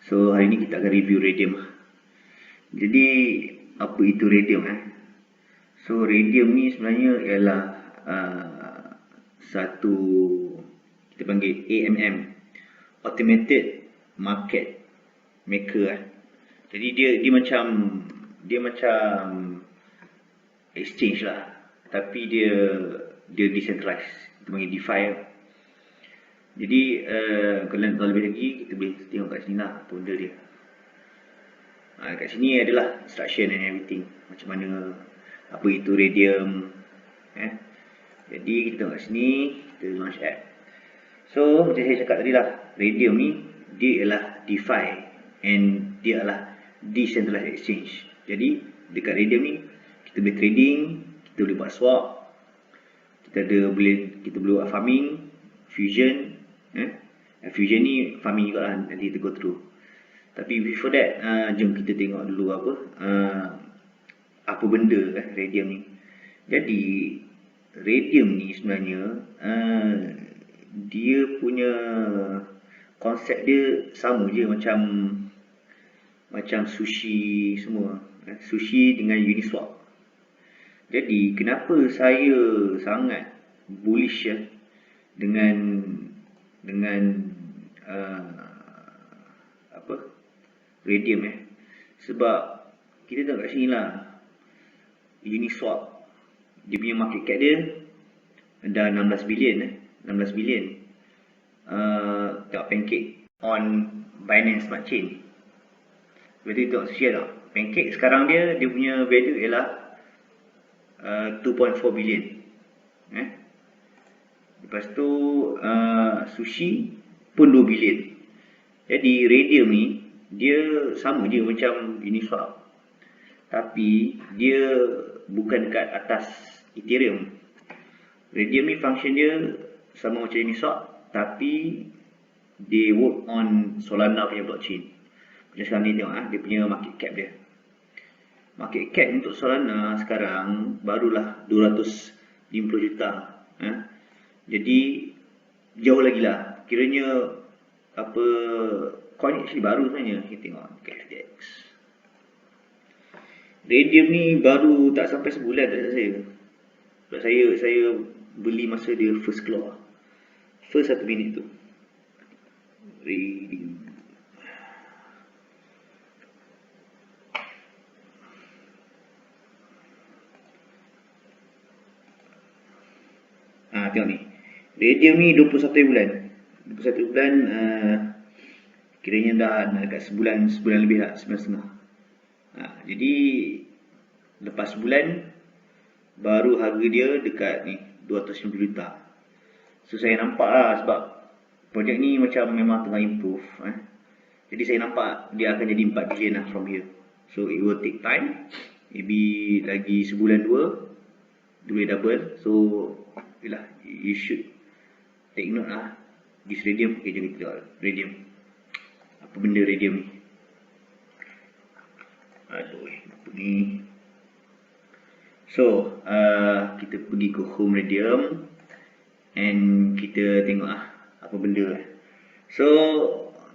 So hari ni kita akan review radium. Jadi apa itu radium So radium ni sebenarnya ialah satu, kita panggil AMM, Automated Market Maker Jadi dia macam exchange lah, tapi dia decentralized, kita panggil DeFi. Jadi kalau nak tahu lebih lagi, kita boleh tengok kat sini lah apa benda dia. Kat sini adalah instruction and everything, macam mana, apa itu radium. Jadi kita tengok kat sini, kita launch app. So macam saya cakap tadi lah, radium ni dia ialah DeFi and dia adalah decentralized exchange. Jadi dekat radium ni kita boleh trading, kita boleh buat swap, kita boleh buat farming, fusion. Fusion ni farming juga lah, nanti kita go through. Tapi before that, jom kita tengok dulu apa benda radium ni. Jadi radium ni sebenarnya dia punya konsep dia sama je macam sushi semua. Sushi dengan Uniswap. Jadi kenapa saya sangat bullish dengan radium sebab kita tengok kat sini lah, Uniswap dia punya market cap dia dah 16 bilion. Tengok Pancake on Binance Smart Chain. Lepas tu tengok Sushi tak, Pancake sekarang dia punya value ialah 2.4 bilion. Lepas tu Sushi pun 2 bilion. Jadi radium ni dia sama je macam Uniswap, tapi dia bukan dekat atas Ethereum. Radium ni function dia sama macam Uniswap, tapi dia work on Solana punya blockchain. Macam sekarang ni tengok dia punya market cap dia. Market cap untuk Solana sekarang barulah 250 juta. Jadi jauh lagi lah. Kiranya coin ni actually baru sebenarnya. Kita tengok FTX. Radium ni baru tak sampai sebulan tak saya. Sebab saya beli masa dia first keluar. First 1 minit tu. Radium. Tengok ni. Radium ni 21 bulan. 21 bulan kiranya dah dekat sebulan lebih lah, 9,5. Jadi lepas sebulan baru harga dia dekat ni 250 juta. So saya nampak lah, sebab projek ni macam memang tengah improve. Jadi saya nampak dia akan jadi 4 bilion lah from here. So it will take time. Maybe lagi sebulan 2 boleh double. So yelah, you should take note lah. This radium. Okay, jom kita tengok radium. Apa benda radium ni? Aduh, apa ni? So kita pergi ke home radium and kita tengok apa benda. So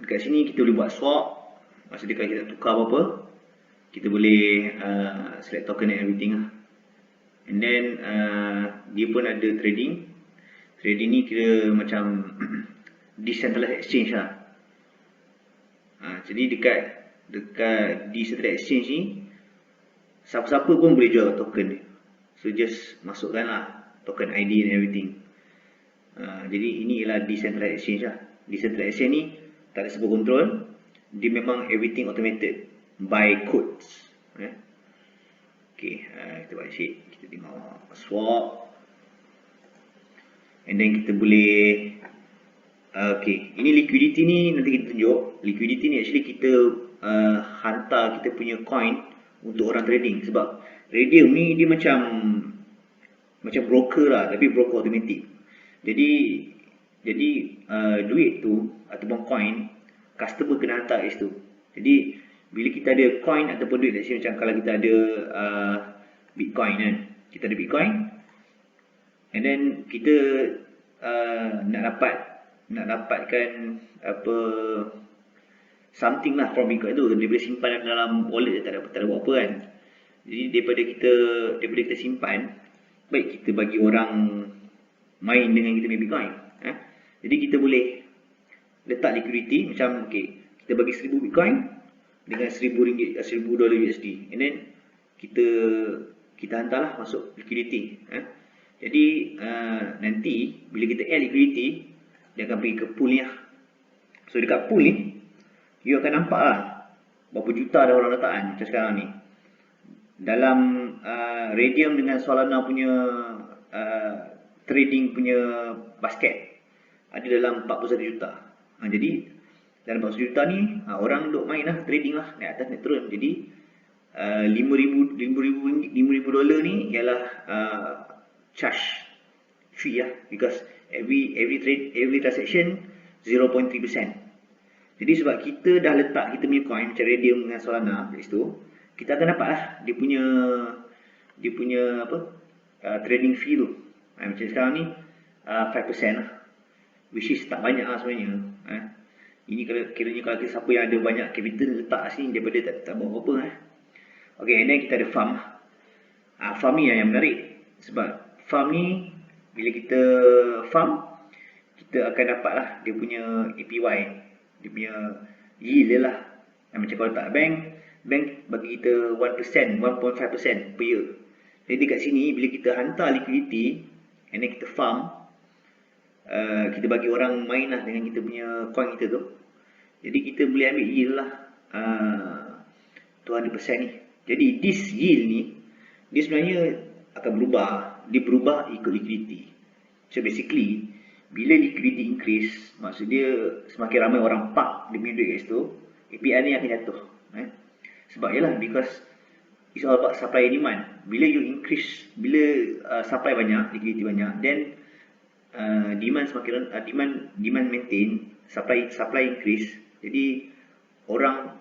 dekat sini kita boleh buat swap. Maksudnya kalau kita nak tukar apa-apa, kita boleh select token and everything lah. And then dia pun ada trading. Trading ni kira macam decentralized exchange lah. Jadi dekat decentralized exchange ni, siapa-siapa pun boleh jual token ni. So just masukkan lah token ID and everything. Jadi ini ialah decentralized exchange lah. Decentralized exchange ni tak ada siapa control. Dia memang everything automated by codes. Okay, kita buat shade. Kita tengok swap. And then kita boleh okay, ini liquidity ni nanti kita tunjuk. Liquidity ni actually kita hantar kita punya coin untuk orang trading. Sebab radium ni dia macam broker lah, tapi broker automatic. Jadi duit tu ataupun coin, customer kena hantar kat situ. Jadi bila kita ada coin ataupun duit, macam kalau kita ada Bitcoin kan, kita ada Bitcoin, and then kita nak dapatkan something lah from Bitcoin tu. Dia boleh simpan dalam wallet, tak ada buat apa kan. Jadi daripada kita simpan, baik kita bagi orang main dengan kita punya Bitcoin. Jadi kita boleh letak liquidity macam kita bagi 1000 Bitcoin dengan 1000 ringgit, 1000 dolar USD, and then kita hantarlah masuk liquidity. Jadi nanti bila kita add liquidity, dia akan pergi ke pool ni lah. So dekat pool ni, you akan nampak lah berapa juta dah orang letak kan, macam sekarang ni. Dalam Raydium dengan Solana punya trading punya basket, ada dalam 41 juta. Jadi dalam 41 juta ni, orang duk main lah, trading lah, naik atas naik turun. Jadi 5,000 dolar ni ialah charge fee lah, because every transaction 0.3%. Jadi sebab kita dah letak kita punya coin macam Raydium dengan Solana kat situ, kita akan dapat lah dia punya trading fee tu. Macam sekarang ni 5% lah, which is tak banyak lah sebenarnya. Ini kalau siapa yang ada banyak capital letak sini, daripada tak buat apa-apa. And then kita ada farm. Farm ni yang menarik, sebab farm ni bila kita farm, kita akan dapat lah dia punya APY, dia punya yield dia lah. Macam kalau tak bank bagi kita 1%, 1.5% per year. Jadi kat sini bila kita hantar liquidity and then kita farm, kita bagi orang main lah dengan kita punya coin kita tu, jadi kita boleh ambil yield lah 200% ni. Jadi this yield ni, dia sebenarnya akan berubah. Dia berubah ikut liquidity. So basically, bila liquidity increase, maksud dia semakin ramai orang park dia punya duit kat situ, API ni akan jatuh. Sebab yalah, because it's all about supply and demand. Bila you increase, bila supply banyak, liquidity banyak, then demand semakin demand maintain, supply increase. Jadi orang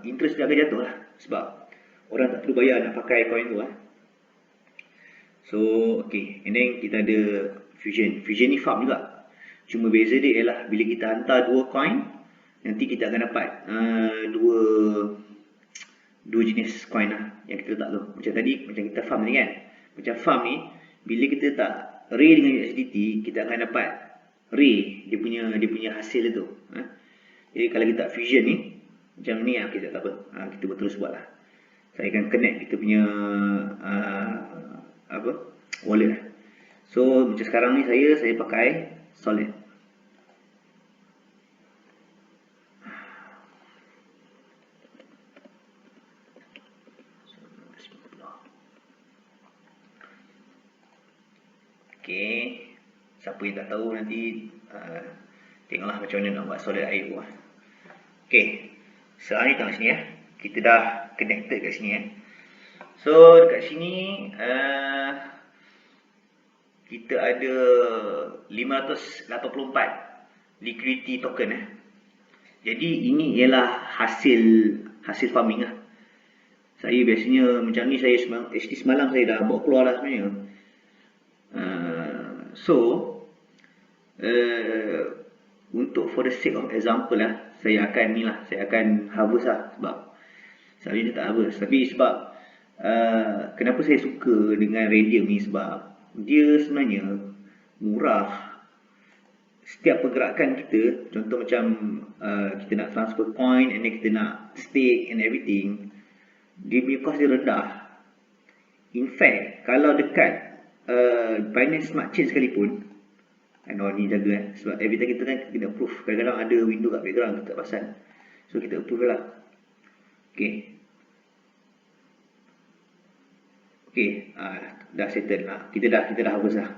interest dia akan jatuh lah, sebab orang tak perlu bayar nak pakai coin tu. So and then kita ada Fusion ni farm juga. Cuma beza dia ialah bila kita hantar 2 coin, nanti kita akan dapat dua jenis coin lah yang kita letak tu. Macam tadi, macam kita farm ni kan. Macam farm ni, bila kita letak Ray dengan USDT, kita akan dapat Ray, dia punya hasil tu. Jadi kalau kita Fusion ni macam ni, tak apa, kita buat terus buat lah. Saya akan connect kita punya wallet lah. So macam sekarang ni saya pakai Solid. Siapa yang tak tahu nanti tengoklah macam mana nak buat Solid.io. Sekarang ni tengok sini kita dah connected kat sini. So dekat sini kita ada 584 liquidity token. Jadi ini ialah hasil farming lah. Saya biasanya macam ni, semalam saya dah bawa keluar lah sebenarnya. Untuk for the sake of example lah, saya akan harvest lah, sebab selalunya tak harvest. Tapi sebab kenapa saya suka dengan Raydium ni, sebab dia sebenarnya murah. Setiap pergerakan kita, contoh macam kita nak transfer coin and then kita nak stake and everything, dia punya cost dia rendah. In fact, kalau dekat Binance Smart Chain sekalipun, ni jaga sebab every time kita kan kena approve. Kadang-kadang ada window kat background kita tak pasal, so kita approve lah. Dah settle lah. Kita dah harvest lah.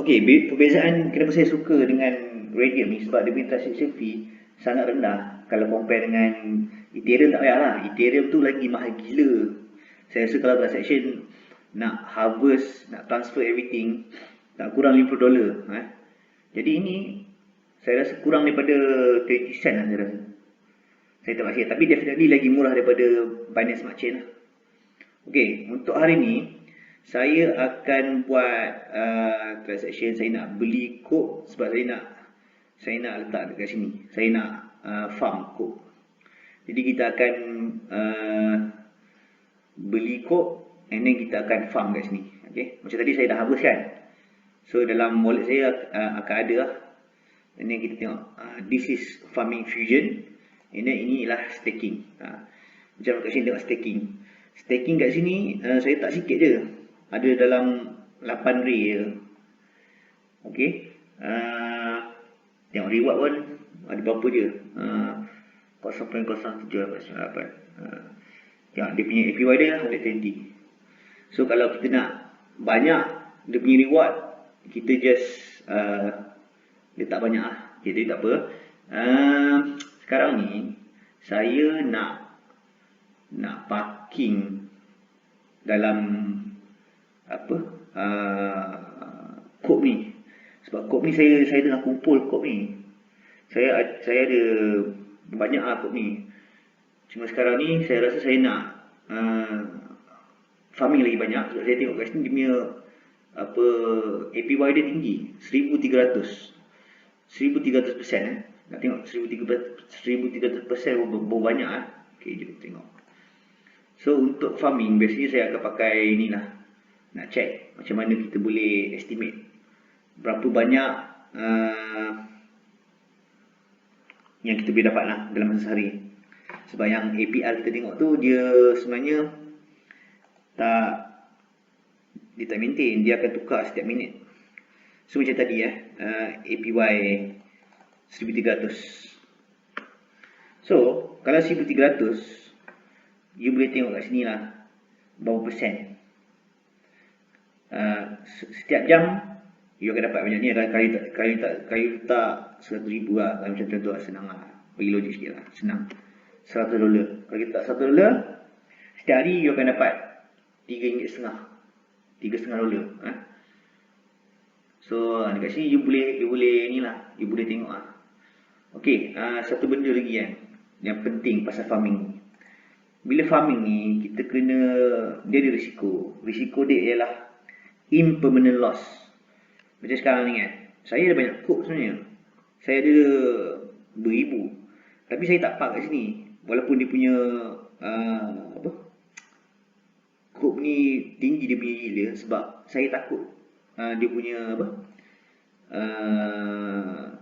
Perbezaan kenapa saya suka dengan Raydium ni, sebab dia punya transaction fee sangat rendah. Kalau compare dengan Ethereum, tak payah lah. Ethereum tu lagi mahal gila. Saya rasa kalau transaction nak harvest, nak transfer everything, tak kurang $50. Jadi ini saya rasa kurang daripada 20 sen lah saya rasa. Saya tak pasti, tapi definitely lagi murah daripada Binance Smart Chain lah. Untuk hari ni saya akan buat transaction. Saya nak beli coke sebab saya nak saya nak letak dekat sini. Saya nak farm coke. Jadi kita akan beli coke and then kita akan farm kat sini. Okay? Macam tadi saya dah harvest kan. So dalam wallet saya akan ada lah. And then kita tengok this is farming fusion. And then inilah staking. Macam kat sini tengok staking. Staking kat sini saya tak sikit je. Ada dalam 8 ray je. Okay. Tengok reward pun ada berapa je. 0.0788. Tengok dia punya APY dia 120. So kalau kita nak banyak dia punya reward, kita just letak banyak lah. Okay, jadi tak apa. Sekarang ni saya nak parking dalam apa coke ni. Sebab coke ni saya tengah kumpul coke ni. Saya ada banyak lah coke ni. Cuma sekarang ni saya rasa saya nak farming lagi banyak. Sebab saya tengok kat sini dia punya APY dia tinggi, 1300%. Nak tengok 1300% berapa banyak lah. Okay, jom tengok. So untuk farming biasanya saya akan pakai ni lah. Nak check macam mana kita boleh estimate berapa banyak yang kita boleh dapat lah dalam masa sehari. Sebab yang APR kita tengok tu dia sebenarnya dia tak maintain, dia akan tukar setiap minit. So macam tadi APY 1300. So kalau 1300, you boleh tengok kat sini lah berapa persen. Setiap jam you akan dapat banyak ni. Kali letak 100,000 lah. Macam tu lah, senang lah. Bagi logik sikit lah, senang. $100. Kalau kita letak $100, setiap hari you akan dapat RM3.5. $3.5. So dekat sini you boleh ni lah, you boleh tengok lah. Okay, satu benda lagi yang penting pasal farming ni. Bila farming ni kita kena, dia ada risiko. Risiko dia ialah impermanent loss. Macam sekarang ni saya ada banyak coke sebenarnya. Saya ada beribu. Tapi saya tak park kat sini. Walaupun dia punya coke ni tinggi dia punya yield dia. Sebab saya takut dia punya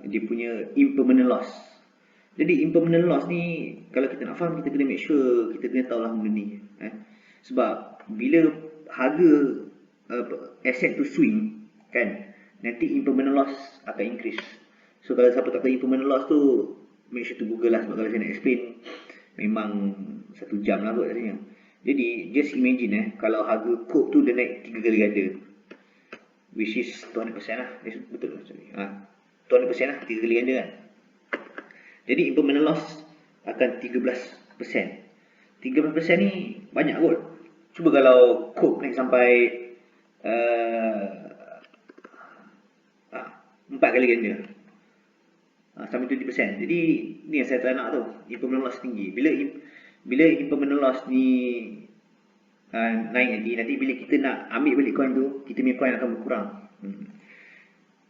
dia punya impermanent loss. Jadi impermanent loss ni kalau kita nak faham, kita kena make sure kita kena tahu lah benda ni. Sebab bila harga asset tu swing kan, nanti impermanent loss akan increase. So kalau siapa tak tahu impermanent loss tu, make sure to google lah. Sebab kalau saya nak explain memang 1 jam lah kot katanya. Jadi just imagine kalau harga coke tu dia naik 3 kali ganda, which is 200% lah. Betul sorry. 200% lah, 3 kali ganda kan. Jadi impermanent loss akan 13%. 13% ni banyak kot. Cuba kalau coke naik sampai 4 kali ganda, sampai 20%. Jadi ni yang saya tak nak tu, impermanent loss tinggi. Bila impermanent loss ni naik nanti bila kita nak ambil balik coin tu, kita punya coin akan berkurang.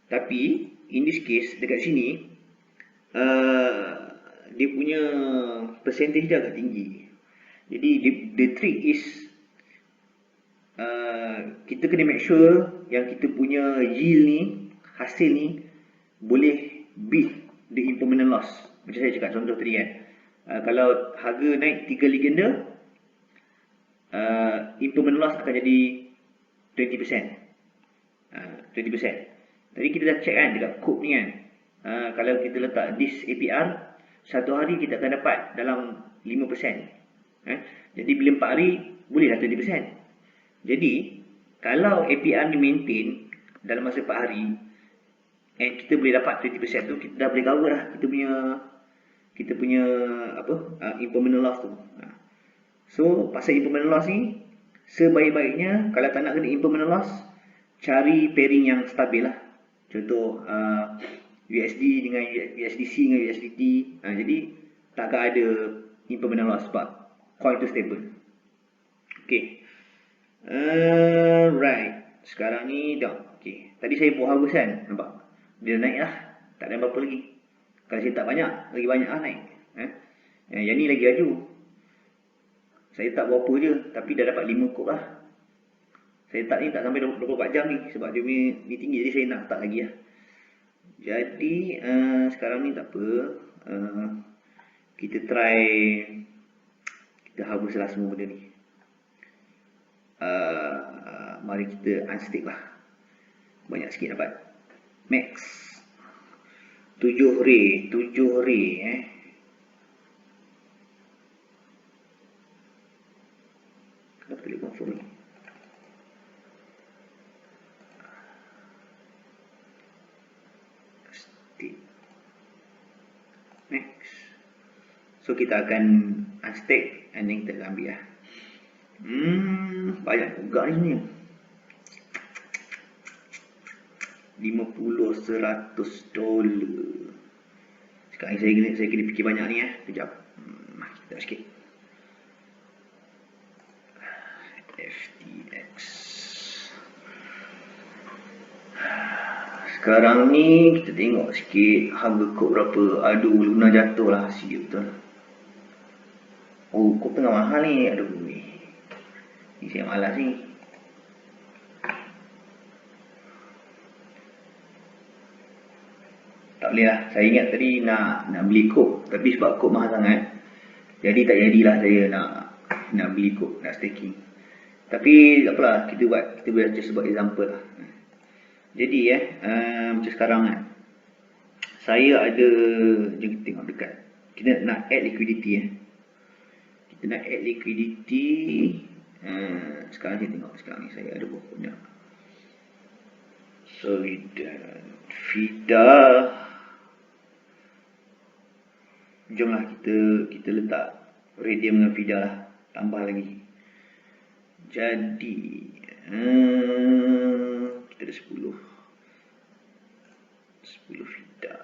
Tapi in this case dekat sini dia punya percentage dia agak tinggi. Jadi the trick is kita kena make sure yang kita punya yield ni, hasil ni boleh beat the impermanent loss. Macam saya cakap contoh tadi kan, kalau harga naik 3 kali ganda, impermanent loss akan jadi 20%. 20%. Tadi kita dah check kan dekat coke ni kan, kalau kita letak this APR, satu hari kita akan dapat dalam 5%. Jadi bila 4 hari bolehlah 20%. Jadi kalau APR ni maintain dalam masa 4 hari and kita boleh dapat 20% tu, kita dah boleh cover lah kita punya impermanent loss tu. So pasal impermanent loss ni, sebaik-baiknya kalau tak nak kena impermanent loss, cari pairing yang stabil lah. Contoh USD dengan USDC dengan USDT. Jadi takkan ada impermanent loss sebab coin tu stable. Okay. Right. Sekarang ni dah. Okay. Tadi saya buat harvest kan, nampak? Dia naik lah. Tak ada apa-apa lagi. Kalau saya tak banyak, lagi banyak lah naik. Yang ni lagi laju. Saya tak berapa je, tapi dah dapat 5 kop lah. Saya tak ni tak sampai 24 jam ni, sebab dia ni tinggi, jadi saya nak tak lagi lah. Jadi sekarang ni tak apa, kita try, kita harvest lah semua benda ni. Mari kita unstick lah. Banyak sikit dapat. Max 7 ray Kenapa boleh confirm ni? Stick Max. So kita akan unstick and then kita akan ambil lah. Banyak juga ni sebenarnya. 50-100 dolar. Sekarang saya kena fikir banyak ni Kejap. Kita sikit. FTX. Sekarang ni kita tengok sikit harga kod berapa. Aduh, Luna jatuh lah, siap betul. Oh, kod tengah mahal ni. Aduh, ni saya malas ni. Tak boleh lah. Saya ingat tadi nak beli kod, tapi sebab kod mahal sangat, jadi tak jadilah saya nak beli kod, nak staking. Tapi tak apalah, kita boleh just buat example lah. Jadi macam sekarang kan, saya ada, jom kita tengok dekat, kita nak add liquidity Kita nak add liquidity. Sekarang saya tengok, sekarang ni saya ada berapa banyak. Solidan, FIDA. Jomlah kita letak Raydium dengan FIDA lah, tambah lagi. Jadi kita ada 10 FIDA.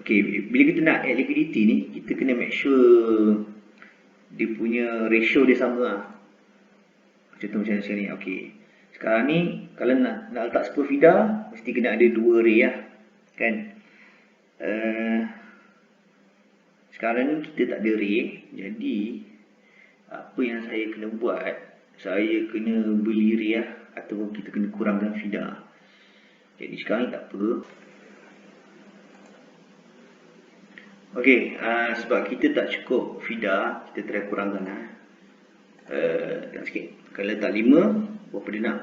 Okay, bila kita nak add liquidity ni, kita kena make sure dia punya ratio dia sama lah. Contoh macam ni. Okay, sekarang ni kalau nak letak 10 FIDA, mesti kena ada 2 ray lah, kan? Sekarang ni kita tak ada ray, jadi apa yang saya kena buat, saya kena beli ray lah, ataupun kita kena kurangkan FIDA. Jadi sekarang ni tak apa. Okay, sebab kita tak cukup FIDA, kita try kurangkan lah. Tengok sikit. Kalau letak 5, berapa dia nak?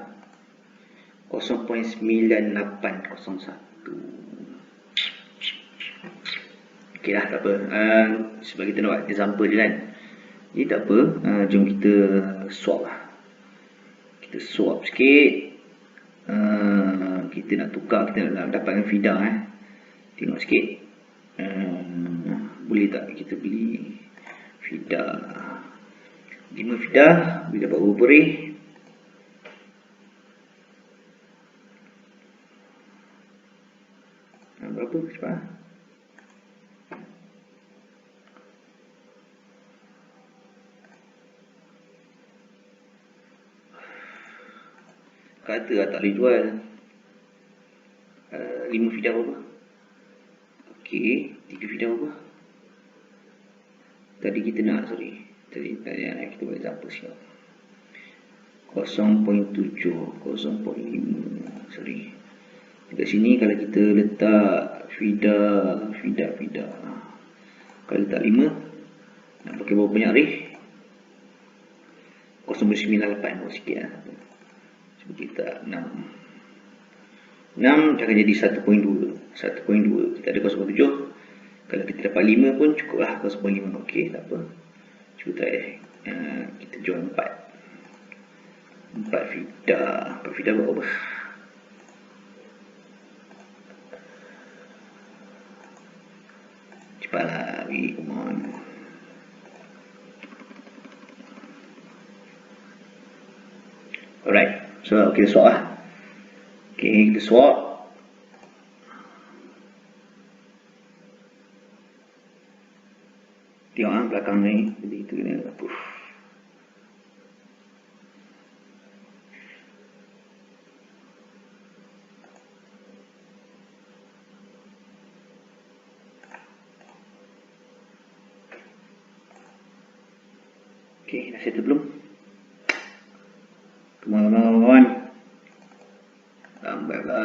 0.9801. Okay lah, tak apa. Sebab kita nak buat example je kan. Jadi tak apa, jom kita swap lah. Kita swap sikit. Kita nak tukar, kita nak dapatkan FIDA Tengok sikit. Boleh tak kita beli FIDA? 5 FIDA, boleh dapat berapa ray? Berapa cepat? Kata lah tak boleh jual. 5 FIDA berapa? Ok, 3 FIDA berapa? Tadi kita nak, Tadi kita buat example siap. 0.7, 0.5, Dekat sini kalau kita letak FIDA. Kalau letak 5, nak pakai berapa banyak ray? 0.98, sikit lah. Cuba kita 6 akan jadi 1.2. Kita ada 0.7. Kalau kita dapat 5 pun cukup lah, 0.5. Ok, tak apa. Cuba try. Kita jual 4 FIDA. 4 FIDA berapa? Cepatlah, come on. Alright, so kita swap lah. Okay, kita swap. Tengok belakang ni, jadi itu kena puff. Okey, dah settle belum? Kawan-kawan. Lambat pula.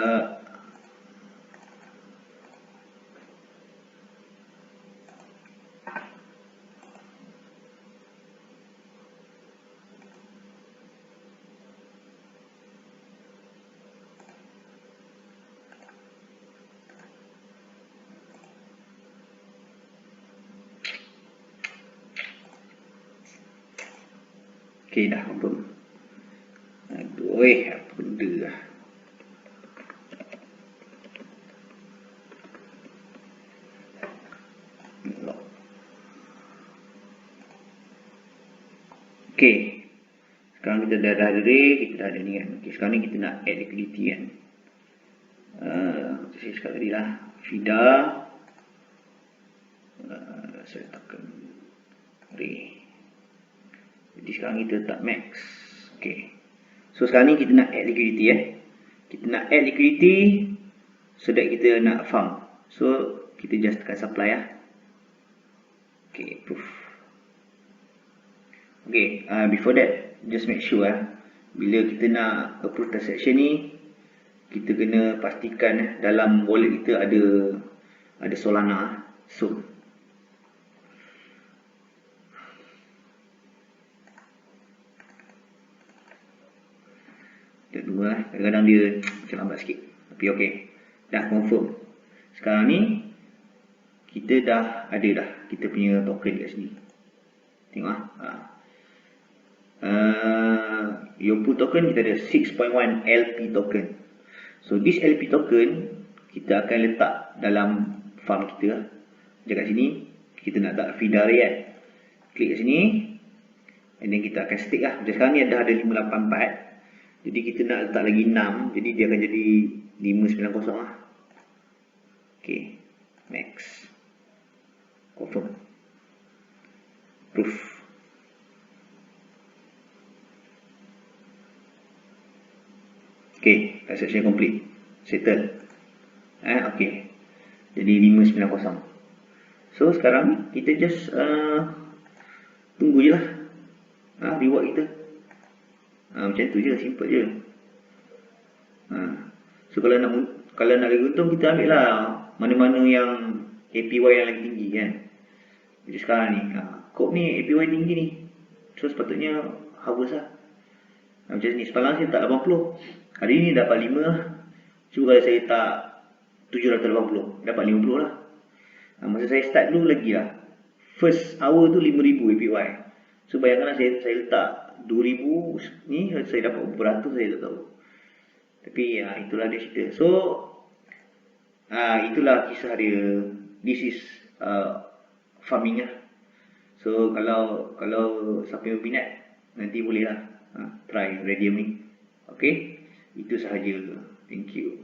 Okey, dah confirm. Aduh, apa benda lah. Okey. Sekarang kita dah ada array, kita dah ada ni kan. Okey, sekarang ni kita nak add liquidity kan. Saya cakap tadi lah. FIDA. Saya letakkan array. Jadi sekarang kita letak max. Okey. So sekarang ni kita nak add liquidity Kita nak add liquidity so that kita nak farm. So kita just tekan supply lah. Okey, proof. Okey, before that just make sure bila kita nak approve transaction ni kita kena pastikan dalam wallet kita ada Solana. So kita tunggu kadang-kadang dia macam lambat sikit. Tapi okey, dah confirm. Sekarang ni kita dah ada kita punya token kat sini. Tengok Yompu token kita ada 6.1 LP token. So this LP token kita akan letak dalam farm kita. Macam kat sini kita nak letak FIDA array kan. Klik kat sini and then kita akan stake lah. Macam sekarang ni dah ada 584. Jadi kita nak letak lagi 6. Jadi dia akan jadi 590 lah. Okay, max. Confirm. Proof. Okay, transaction complete. Settle. Okay. Jadi 590. So sekarang kita just tunggu je lah reward kita. Macam tu je, simple je. So kalau nak lagi untung kita ambil lah mana-mana yang APY yang lagi tinggi kan. Jadi sekarang ni kop ni APY tinggi ni, so sepatutnya harvest lah. Macam ni, semalam saya tak 80, hari ni dapat 5 lah. Cuba kalau saya tak 780, dapat 50 lah. Masa saya start dulu lagi lah, first hour tu 5000 APY. So bayangkanlah saya letak 2000 ni, saya dapat berapa ratus saya tak tahu. Tapi itulah dia cerita. So itulah kisah dia. This is farming lah. So kalau siapa yang minat nanti boleh lah try Raydium ni. Okay, itu sahaja. Thank you.